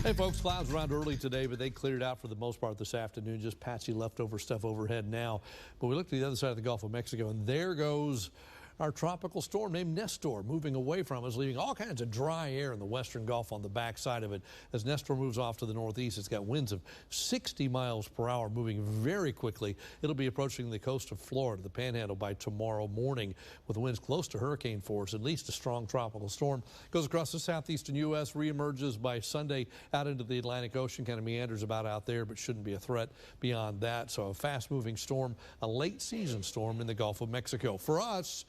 Hey folks, clouds around early today, but they cleared out for the most part this afternoon. Just patchy leftover stuff overhead now. But we look to the other side of the Gulf of Mexico, and there goes our tropical storm named Nestor moving away from us, leaving all kinds of dry air in the western Gulf on the backside of it. As Nestor moves off to the northeast, it's got winds of 60 miles per hour, moving very quickly. It'll be approaching the coast of Florida, the Panhandle, by tomorrow morning, with winds close to hurricane force, at least a strong tropical storm. Goes across the southeastern U.S., reemerges by Sunday out into the Atlantic Ocean, kind of meanders about out there, but shouldn't be a threat beyond that. So a fast-moving storm, a late-season storm in the Gulf of Mexico. For us,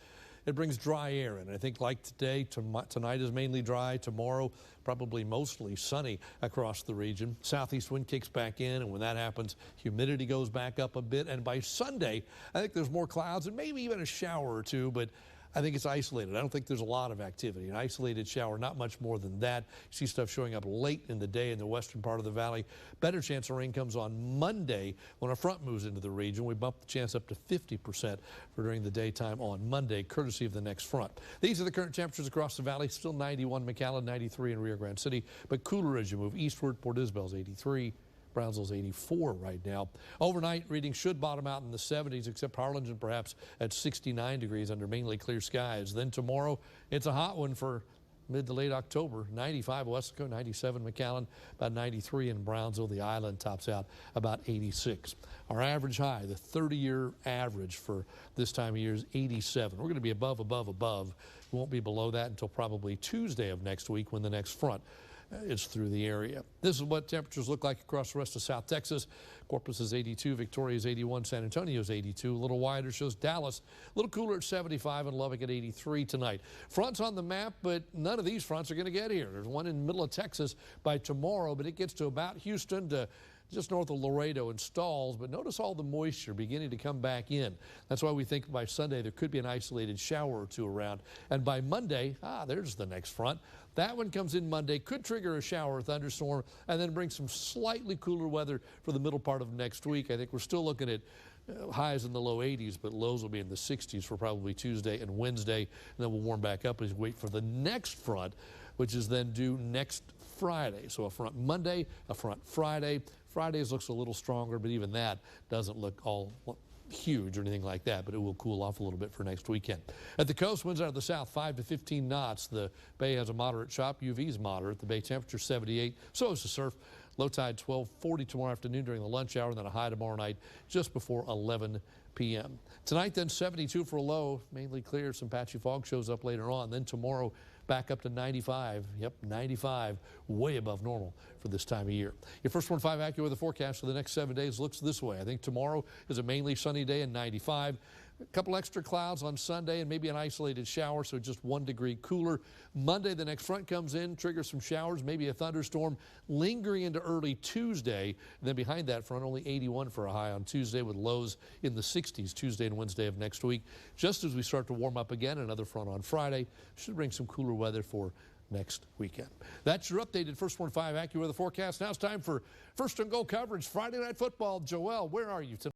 it brings dry air in. I think like today, tonight is mainly dry. Tomorrow, probably mostly sunny across the region. Southeast wind kicks back in, and when that happens, humidity goes back up a bit. And by Sunday, I think there's more clouds and maybe even a shower or two, but I think it's isolated. I don't think there's a lot of activity. An isolated shower, not much more than that. You see stuff showing up late in the day in the western part of the valley. Better chance of rain comes on Monday when a front moves into the region. We bump the chance up to 50% for during the daytime on Monday, courtesy of the next front. These are the current temperatures across the valley. Still 91 McAllen, 93 in Rio Grande City, but cooler as you move eastward. Port Isabel's 83. Brownsville's 84 right now. Overnight readings should bottom out in the 70s, except Harlingen perhaps at 69 degrees under mainly clear skies. Then tomorrow, it's a hot one for mid to late October. 95 Wesco, 97 McAllen, about 93 in Brownsville. The island tops out about 86. Our average high, the 30-year average for this time of year is 87. We're going to be above. We won't be below that until probably Tuesday of next week when the next front is through the area. This is what temperatures look like across the rest of South Texas. Corpus is 82, Victoria is 81, San Antonio is 82. A little wider shows Dallas, a little cooler at 75, and Lubbock at 83 tonight. Fronts on the map, but none of these fronts are going to get here. There's one in the middle of Texas by tomorrow, but it gets to about Houston to just north of Laredo and Stalls, but notice all the moisture beginning to come back in. That's why we think by Sunday there could be an isolated shower or two around. And by Monday, there's the next front. That one comes in Monday, could trigger a shower or thunderstorm, and then bring some slightly cooler weather for the middle part of next week. I think we're still looking at highs in the low 80s, but lows will be in the 60s for probably Tuesday and Wednesday, and then we'll warm back up as we wait for the next front, which is then due next Friday. So a front Monday, a front Friday. Fridays looks a little stronger, but even that doesn't look all huge or anything like that, but it will cool off a little bit for next weekend. At the coast, winds out of the south 5 to 15 knots. The bay has a moderate chop. UV is moderate. The bay temperature 78. So is the surf. Low tide 12:40 tomorrow afternoon during the lunch hour, and then a high tomorrow night just before 11 p.m. Tonight then 72 for a low, mainly clear. Some patchy fog shows up later on. Then tomorrow back up to 95. Yep, 95, way above normal for this time of year. Your First Warn 5 AccuWeather forecast for the next 7 days looks this way. I think tomorrow is a mainly sunny day and 95. A couple extra clouds on Sunday and maybe an isolated shower, so just 1 degree cooler. Monday, the next front comes in, triggers some showers, maybe a thunderstorm, lingering into early Tuesday. And then behind that front, only 81 for a high on Tuesday, with lows in the 60s Tuesday and Wednesday of next week. Just as we start to warm up again, another front on Friday should bring some cooler weather for next weekend. That's your updated First Warn 5 AccuWeather forecast. Now it's time for First and Goal coverage. Friday Night Football. Joel, where are you tonight?